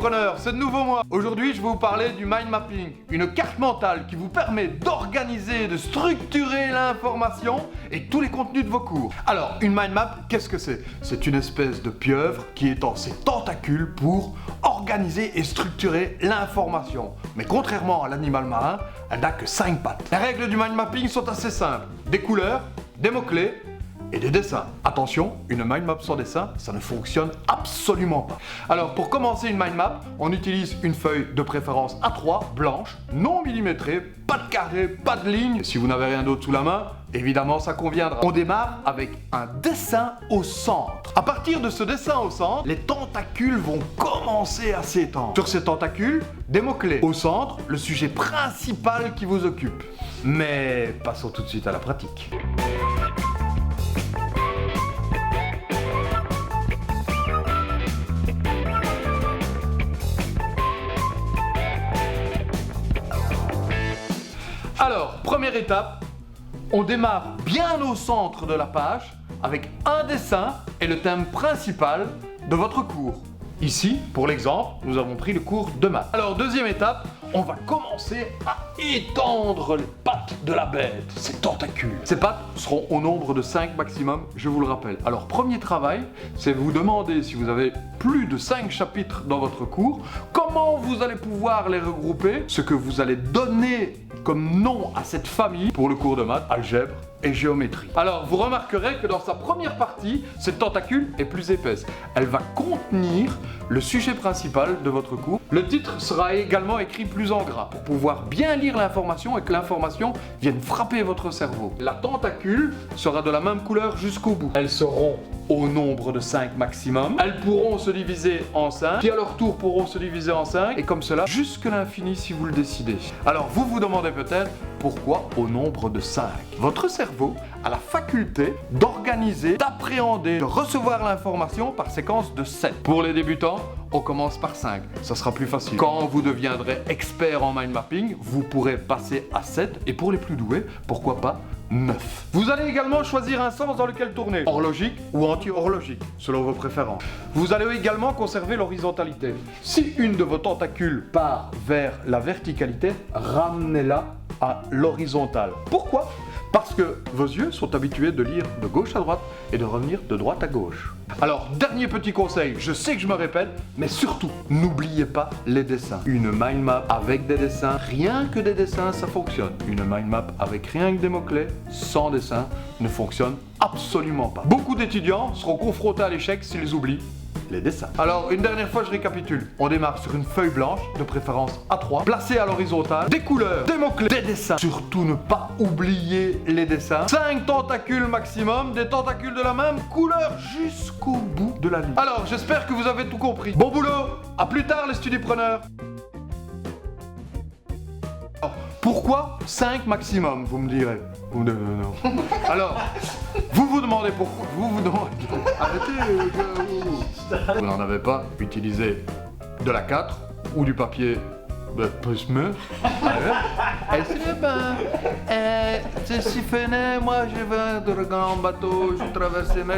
Studipreneur, c'est de nouveau moi. Aujourd'hui, je vais vous parler du mind mapping, une carte mentale qui vous permet d'organiser, de structurer l'information et tous les contenus de vos cours. Alors, une mind map, qu'est-ce que c'est? C'est une espèce de pieuvre qui étend ses tentacules pour organiser et structurer l'information. Mais contrairement à l'animal marin, elle n'a que 5 pattes. Les règles du mind mapping sont assez simples. Des couleurs, des mots-clés et des dessins. Attention, une mind map sans dessin, ça ne fonctionne absolument pas. Alors pour commencer une mind map, on utilise une feuille de préférence A3, blanche, non millimétrée, pas de carré, pas de ligne. Si vous n'avez rien d'autre sous la main, évidemment ça conviendra. On démarre avec un dessin au centre. À partir de ce dessin au centre, les tentacules vont commencer à s'étendre. Sur ces tentacules, des mots-clés. Au centre, le sujet principal qui vous occupe. Mais passons tout de suite à la pratique. Alors, première étape, on démarre bien au centre de la page avec un dessin et le thème principal de votre cours. Ici, pour l'exemple, nous avons pris le cours de maths. Alors, deuxième étape, on va commencer à étendre les pattes de la bête, ses tentacules. Ces pattes seront au nombre de 5 maximum, je vous le rappelle. Alors, premier travail, c'est vous demander si vous avez plus de 5 chapitres dans votre cours, comment vous allez pouvoir les regrouper, ce que vous allez donner comme nom à cette famille pour le cours de maths, algèbre et géométrie. Alors, vous remarquerez que dans sa première partie, cette tentacule est plus épaisse. Elle va contenir le sujet principal de votre cours. Le titre sera également écrit plus en gras pour pouvoir bien lire l'information et que l'information vienne frapper votre cerveau. La tentacule sera de la même couleur jusqu'au bout. Elles seront au nombre de 5 maximum. Elles pourront se diviser en 5, qui à leur tour pourront se diviser en 5, et comme cela jusqu'à l'infini si vous le décidez. Alors vous vous demandez peut-être pourquoi au nombre de 5. Votre cerveau a la faculté d'organiser, d'appréhender, de recevoir l'information par séquence de 7. Pour les débutants, on commence par 5, ça sera plus facile. Quand vous deviendrez expert en mind mapping, vous pourrez passer à 7, et pour les plus doués, pourquoi pas 9. Vous allez également choisir un sens dans lequel tourner, horlogique ou anti-horlogique, selon vos préférences. Vous allez également conserver l'horizontalité. Si une de vos tentacules part vers la verticalité, ramenez-la à l'horizontale. Pourquoi ? Parce que vos yeux sont habitués de lire de gauche à droite et de revenir de droite à gauche. Alors, dernier petit conseil, je sais que je me répète, mais surtout, n'oubliez pas les dessins. Une mind map avec des dessins, rien que des dessins, ça fonctionne. Une mind map avec rien que des mots-clés, sans dessin, ne fonctionne absolument pas. Beaucoup d'étudiants seront confrontés à l'échec s'ils oublient les dessins. Alors, une dernière fois, je récapitule. On démarre sur une feuille blanche, de préférence A3, placée à l'horizontale, des couleurs, des mots-clés, des dessins. Surtout ne pas oublier les dessins. 5 tentacules maximum, des tentacules de la même couleur jusqu'au bout de la ligne. Alors, j'espère que vous avez tout compris. Bon boulot, à plus tard les studipreneurs. Alors, pourquoi 5 maximum, vous me direz? Vous me direz non. Alors, vous vous demandez pourquoi. Arrêtez, vous n'en avez pas, utilisez de la 4 ou du papier plus mieux. Elle serait bien. C'est si fainé, moi je vais de grand bateau, je traverse mes...